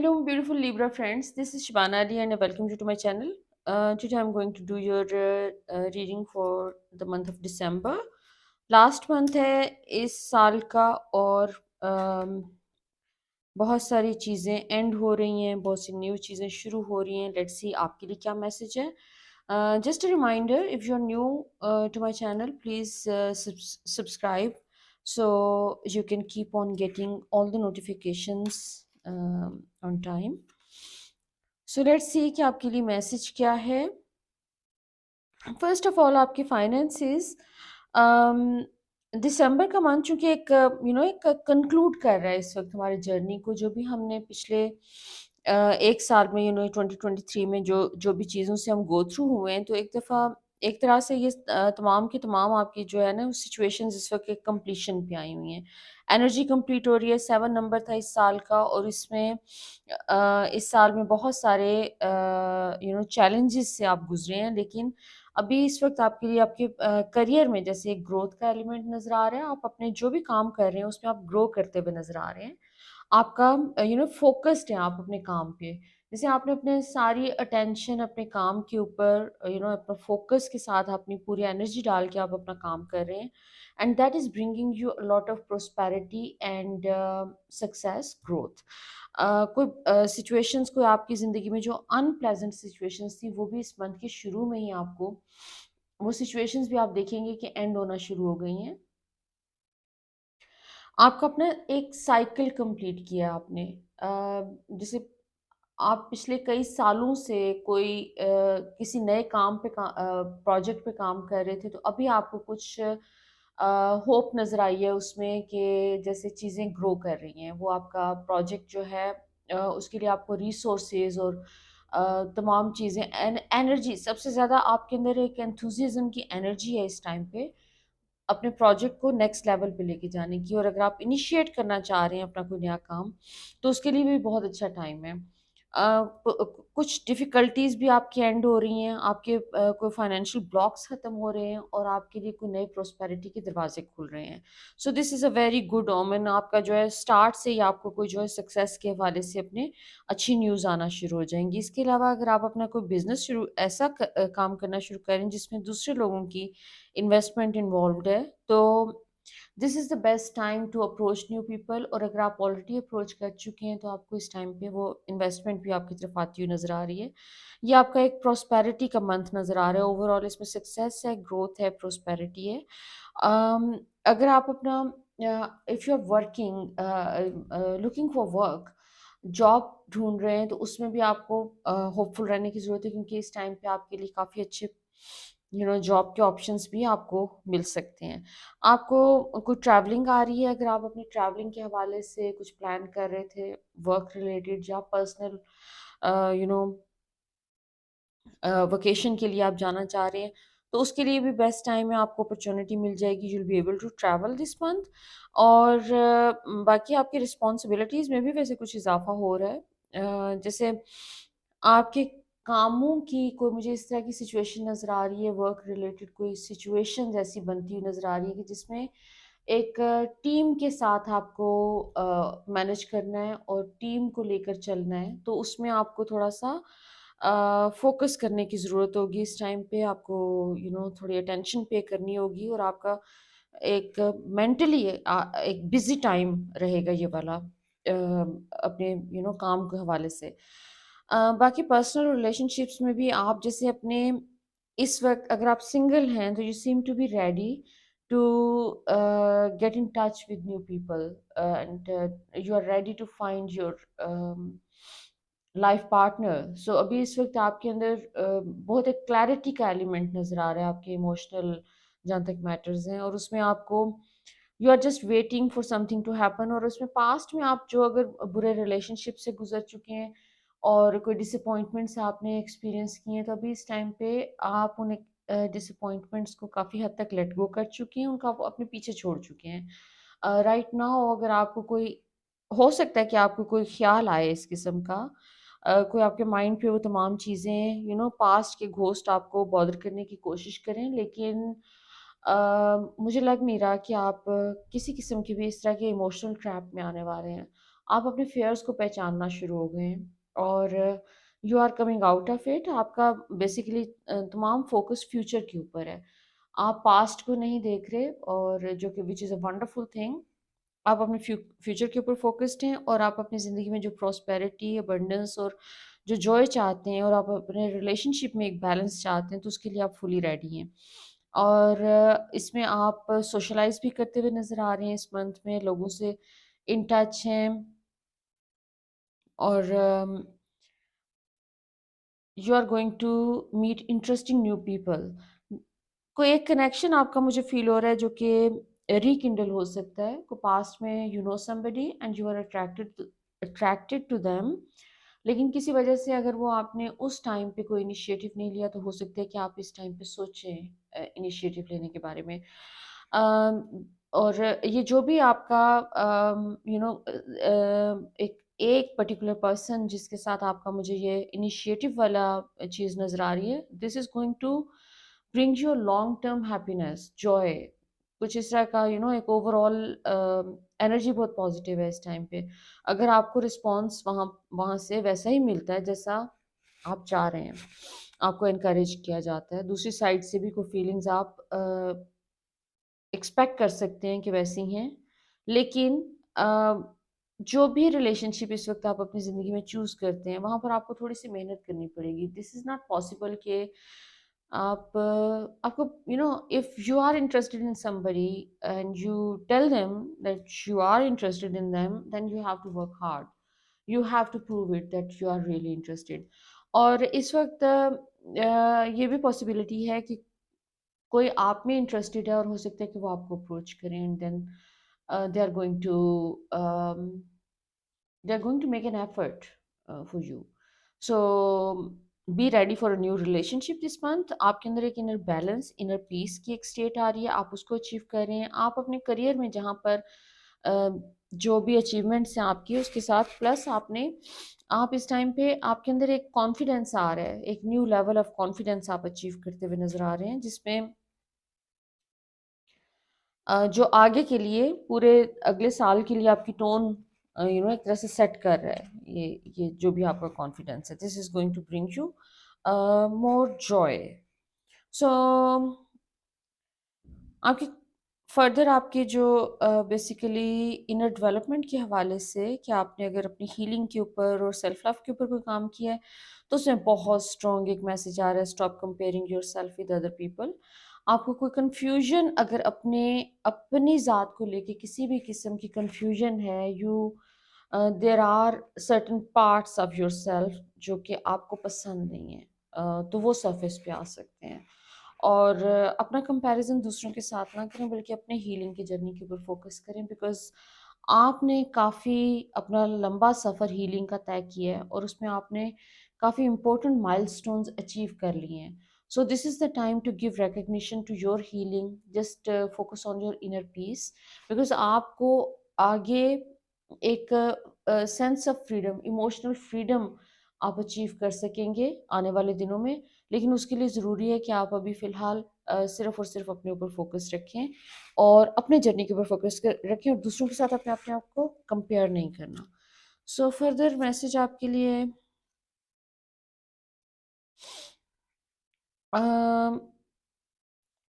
Hello, beautiful Libra friends. This is Shibana Ali, and welcome you to my channel. Today, I'm going to do your reading for the month of December. Last month है इस साल का और बहुत सारी चीज़ें and हो रही हैं, बहुत सी न्यू चीज़ें शुरू हो रही हैं. लेट्स सी आपके लिए क्या मैसेज है. Just a reminder, if you are new to my channel, please subscribe so you can keep on getting all the notifications on time. So let's see कि आपके लिए मैसेज क्या है. फर्स्ट ऑफ ऑल आपके finances दिसंबर का month चूंकि एक एक कंक्लूड कर रहा है इस वक्त हमारी जर्नी को, जो भी हमने पिछले एक साल में 2023 में जो जो भी चीज़ों से हम गो थ्रू हुए हैं, तो एक दफ़ा एक तरह से ये तमाम की तमाम आपकी जो है ना सिचुएशंस इस वक्त एक कंप्लीशन पे आई हुई हैं. एनर्जी कंप्लीट हो रही है. 7 नंबर था इस साल का और इसमें इस साल में बहुत सारे चैलेंजेस से आप गुजरे हैं, लेकिन अभी इस वक़्त आपके लिए आपके करियर में जैसे एक ग्रोथ का एलिमेंट नज़र आ रहा है. आप अपने जो भी काम कर रहे हैं उसमें आप ग्रो करते हुए नज़र आ रहे हैं. आपका फ़ोकस्ड हैं आप अपने काम पे. जैसे आपने अपने सारी अटेंशन अपने काम के ऊपर अपना फ़ोकस के साथ अपनी पूरी एनर्जी डाल के आप अपना काम कर रहे हैं, and that is bringing you a lot of prosperity and success growth. कोई सिचुएशंस कोई आपकी ज़िंदगी में जो अनप्लेज़ेंट सिचुएशंस थी, वो भी इस मंथ के शुरू में ही आपको वो सिचुएशंस भी आप देखेंगे कि एंड होना शुरू हो गई हैं. आपका अपना एक साइकिल कंप्लीट किया आपने. जैसे आप पिछले कई सालों से कोई किसी नए काम पे प्रोजेक्ट पे काम कर रहे थे, तो अभी आपको कुछ होप नज़र आई है उसमें कि जैसे चीज़ें ग्रो कर रही हैं. वो आपका प्रोजेक्ट जो है उसके लिए आपको रिसोर्सेज और तमाम चीज़ें एनर्जी, सबसे ज़्यादा आपके अंदर एक एंथुसियाज्म की एनर्जी है इस टाइम पे अपने प्रोजेक्ट को नेक्स्ट लेवल पे लेके जाने की. और अगर आप इनिशिएट करना चाह रहे हैं अपना कोई नया काम, तो उसके लिए भी बहुत अच्छा टाइम है. कुछ डिफ़िकल्टीज़ भी आपकी एंड हो रही हैं, आपके कोई फाइनेंशियल ब्लॉक्स ख़त्म हो रहे हैं और आपके लिए कोई नई प्रॉस्पेरिटी के दरवाज़े खुल रहे हैं. So this is a very good omen. आपका जो है स्टार्ट से ही आपको कोई जो है सक्सेस के हवाले से अपने अच्छी न्यूज़ आना शुरू हो जाएँगी. इसके अलावा अगर आप अपना कोई बिज़नेस शुरू ऐसा काम करना शुरू करें जिसमें दूसरे लोगों की इन्वेस्टमेंट इन्वॉल्व्ड है, तो this is the best time to approach new people. और अगर आप ऑलरेडी अप्रोच कर चुके हैं, तो आपको इस टाइम पे वो इन्वेस्टमेंट भी आपकी तरफ आती हुई नज़र आ रही है. ये आपका एक प्रॉस्पेरिटी का मंथ नज़र आ रहा है. ओवरऑल इसमें सक्सेस है, ग्रोथ है, प्रॉस्पेरिटी है. अगर आप अपना if you are working looking for work, job ढूँढ रहे हैं, तो उसमें भी आपको होपफुल रहने की ज़रूरत है, क्योंकि इस टाइम पे आपके लिए काफ़ी अच्छे जॉब के ऑप्शंस भी आपको मिल सकते हैं. आपको कोई ट्रैवलिंग आ रही है, अगर आप अपनी ट्रैवलिंग के हवाले से कुछ प्लान कर रहे थे, वर्क रिलेटेड या पर्सनल यू नो वेकेशन के लिए आप जाना चाह रहे हैं, तो उसके लिए भी बेस्ट टाइम है. आपको अपॉर्चुनिटी मिल जाएगी. You will be able to travel this month. और बाकी आपकी रिस्पॉन्सिबिलिटीज़ में भी वैसे कुछ इजाफा हो रहा है. जैसे आपके कामों की कोई मुझे इस तरह की सिचुएशन नज़र आ रही है, वर्क रिलेटेड कोई सिचुएशन ऐसी बनती हुई नज़र आ रही है कि जिसमें एक टीम के साथ आपको मैनेज करना है और टीम को लेकर चलना है. तो उसमें आपको थोड़ा-सा फ़ोकस करने की ज़रूरत होगी. इस टाइम पे आपको थोड़ी अटेंशन पे करनी होगी, और आपका एक मेंटली एक बिज़ी टाइम रहेगा ये वाला अपने काम के हवाले से. बाकी पर्सनल रिलेशनशिप्स में भी आप जैसे अपने इस वक़्त अगर आप सिंगल हैं, तो you seem to be ready to get in touch with new people, and you are ready to find your life partner. So अभी इस वक्त आपके अंदर बहुत एक क्लैरिटी का एलिमेंट नज़र आ रहा है आपके इमोशनल जहाँ तक मैटर्स हैं, और उसमें आपको you are just waiting for something to happen. और उसमें पास्ट में आप जो अगर बुरे रिलेशनशिप से गुजर चुके हैं और कोई डिसअपॉइंटमेंट्स आपने एक्सपीरियंस किए हैं, तो अभी इस टाइम पे आप उन डिसअपॉइंटमेंट्स को काफ़ी हद तक लेट गो कर चुके हैं, उनका आप अपने पीछे छोड़ चुके हैं. राइट नाउ अगर आपको कोई हो सकता है कि आपको कोई ख्याल आए इस किस्म का, कोई आपके माइंड पे वो तमाम चीज़ें पास्ट के घोस्ट आपको बॉदर करने की कोशिश करें, लेकिन मुझे लग नहीं रहा कि आप किसी किस्म की भी इस तरह के इमोशनल ट्रैप में आने वाले हैं. आप अपने फ़ियर्स को पहचानना शुरू हो गए हैं और you are coming out of it. आपका बेसिकली तमाम फ़ोकस फ्यूचर के ऊपर है। आप पास्ट को नहीं देख रहे और जो कि which is a wonderful thing. आप अपने फ्यूचर के ऊपर फ़ोकस्ड हैं और आप अपनी ज़िंदगी में जो प्रॉस्पेरिटी, अबंडेंस और जो जॉय चाहते हैं और आप अपने रिलेशनशिप में एक बैलेंस चाहते हैं, तो उसके लिए आप फुली रेडी हैं। और इसमें आप सोशलाइज़ भी करते हुए नज़र आ रहे हैं इस मंथ में, लोगों से इन टच हैं और you are going to meet interesting new people. कोई एक कनेक्शन आपका मुझे फ़ील हो रहा है जो कि रिकिंडल हो सकता है। को पास्ट में you know somebody and you are attracted to them, लेकिन किसी वजह से अगर वो आपने उस टाइम पे कोई इनिशिएटिव नहीं लिया तो हो सकता है कि आप इस टाइम पे सोचें इनिशिएटिव लेने के बारे में। और ये जो भी आपका एक एक पर्टिकुलर पर्सन जिसके साथ आपका मुझे ये इनिशिएटिव वाला चीज़ नज़र आ रही है, this is going to bring you long term happiness, joy, कुछ इस तरह का एक ओवरऑल एनर्जी बहुत पॉजिटिव है इस टाइम पे। अगर आपको रिस्पॉन्स वहाँ वहाँ से वैसा ही मिलता है जैसा आप चाह रहे हैं, आपको एनकरेज किया जाता है, दूसरी साइड से भी कोई फीलिंग्स आप एक्सपेक्ट कर सकते हैं कि वैसी हैं। लेकिन जो भी रिलेशनशिप इस वक़्त आप अपनी ज़िंदगी में चूज़ करते हैं, वहाँ पर आपको थोड़ी-सी मेहनत करनी पड़ेगी। दिस इज़ नॉट पॉसिबल कि आपको if you are interested in somebody and you tell them that you are interested in them, then you have to work hard. You have to prove it that you are really interested. और इस वक़्त ये भी possibility है कि कोई आप में इंटरेस्टेड है और हो सकता है कि वो आपको अप्रोच करें and then they are going to they are going to make an effort for you. So be ready for a new relationship this month. आपके अंदर एक इनर बैलेंस, इनर पीस की एक स्टेट आ रही है, आप उसको अचीव कर रहे हैं। आप अपने करियर में जहाँ पर जो भी अचीवमेंट्स हैं आपकी, उसके साथ प्लस आप इस टाइम पे आपके अंदर एक कॉन्फिडेंस आ रहा है, एक न्यू लेवल ऑफ कॉन्फिडेंस आप अचीव करते हुए नजर आ रहे हैं, जिसमें जो आगे के लिए पूरे अगले साल के लिए आपकी टोन एक तरह से सेट कर रहा है। ये जो भी आपका कॉन्फिडेंस है, this is going to bring you more joy. So आपकी फर्दर आपके जो बेसिकली इनर डेवलपमेंट के हवाले से कि आपने अगर अपनी हीलिंग के ऊपर और सेल्फ लव के ऊपर कोई काम किया है, तो उसमें बहुत स्ट्रॉन्ग एक मैसेज आ रहा है, stop comparing your self with other people. आपको कोई कन्फ्यूजन अगर अपनी ज़ात को लेके किसी भी किस्म की कन्फ्यूजन है, there are certain parts of your self जो कि आपको पसंद नहीं है, तो वो सरफेस पे आ सकते हैं। और अपना कंपैरिजन दूसरों के साथ ना करें, बल्कि अपने हीलिंग की जर्नी के ऊपर फोकस करें, बिकॉज आपने काफ़ी अपना लंबा सफ़र हीलिंग का तय किया है और उसमें आपने काफ़ी इंपॉर्टेंट माइलस्टोन्स अचीव कर लिए हैं। So this is the time to give recognition to your healing, just focus on your inner peace, because आपको आगे एक sense of freedom, emotional freedom आप अचीव कर सकेंगे आने वाले दिनों में। लेकिन उसके लिए ज़रूरी है कि आप अभी फ़िलहाल सिर्फ़ और सिर्फ़ अपने ऊपर फ़ोकस रखें और अपने जर्नी के ऊपर फ़ोकस रखें और दूसरों के साथ अपने आप को कंपेयर नहीं करना। सो फर्दर मैसेज आपके लिए, अम,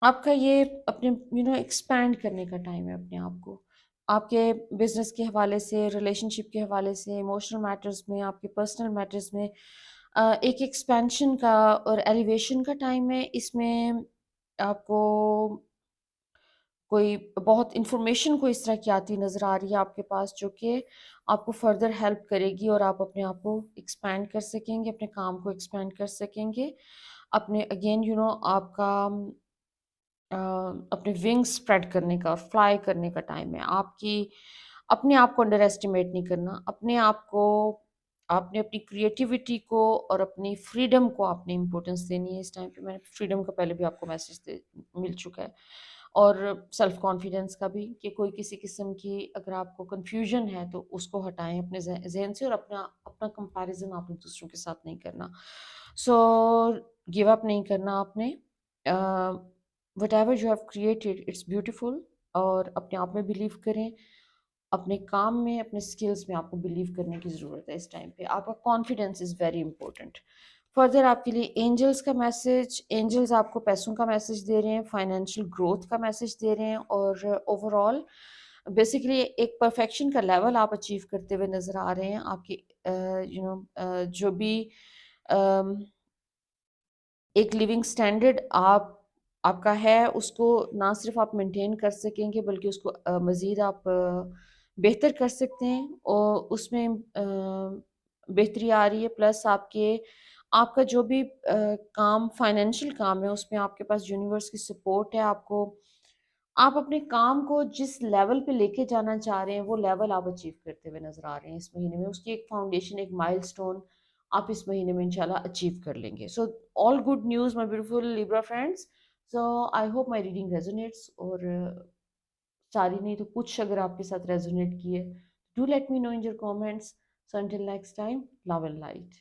आपका ये अपने एक्सपैंड करने का टाइम है अपने आप को। आपके बिज़नेस के हवाले से, रिलेशनशिप के हवाले से, इमोशनल मैटर्स में, आपके पर्सनल मैटर्स में एक एक्सपेंशन का और एलिवेशन का टाइम है। इसमें आपको कोई बहुत इन्फॉर्मेशन कोई इस तरह की आती नज़र आ रही है आपके पास, जो कि आपको फर्दर हेल्प करेगी और आप अपने आप को एक्सपैंड कर सकेंगे, अपने काम को एक्सपैंड कर सकेंगे। अपने अगेन आपका अपने विंग्स स्प्रेड करने का और फ्लाई करने का टाइम है। अपने आप को अंडर एस्टिमेट नहीं करना, अपने आप को, आपने अपनी क्रिएटिविटी को और अपनी फ्रीडम को आपने इम्पोर्टेंस देनी है इस टाइम पे। मैंने फ्रीडम का पहले भी आपको मैसेज दे मिल चुका है, और सेल्फ कॉन्फिडेंस का भी, कि कोई किसी किस्म की अगर आपको कन्फ्यूजन है तो उसको हटाएं अपने जहन से, और अपना अपना कंपैरिजन आपने दूसरों के साथ नहीं करना। सो गिव अप नहीं करना आपने। What ever you have created it's beautiful, और अपने आप में बिलीव करें। अपने काम में, अपने स्किल्स में आपको बिलीव करने की ज़रूरत है इस टाइम पे। आपका confidence is very important. Further आपके लिए एंजल्स का मैसेज, एंजल्स आपको पैसों का मैसेज दे रहे हैं, फाइनेंशियल ग्रोथ का मैसेज दे रहे हैं, और ओवरऑल बेसिकली एक परफेक्शन का लेवल आप अचीव करते हुए नज़र आ रहे हैं। आपकी जो भी अम, एक लिविंग स्टैंडर्ड आपका है, उसको ना सिर्फ आप मेंटेन कर सकेंगे, बल्कि उसको मज़ीद आप बेहतर कर सकते हैं, और उसमें बेहतरी आ रही है। प्लस आपका जो भी काम, फाइनेंशियल काम है, उसमें आपके पास यूनिवर्स की सपोर्ट है। आप अपने काम को जिस लेवल पे लेके जाना चाह रहे हैं, वो लेवल आप अचीव करते हुए नज़र आ रहे हैं इस महीने में। उसकी एक फाउंडेशन, एक माइलस्टोन आप इस महीने में इंशाल्लाह अचीव कर लेंगे। So all good news my beautiful Libra friends. So I hope my reading resonates, और सारी नहीं तो कुछ अगर आपके साथ रेजोनेट किए, do let me know in your comments. So until next time, love and light.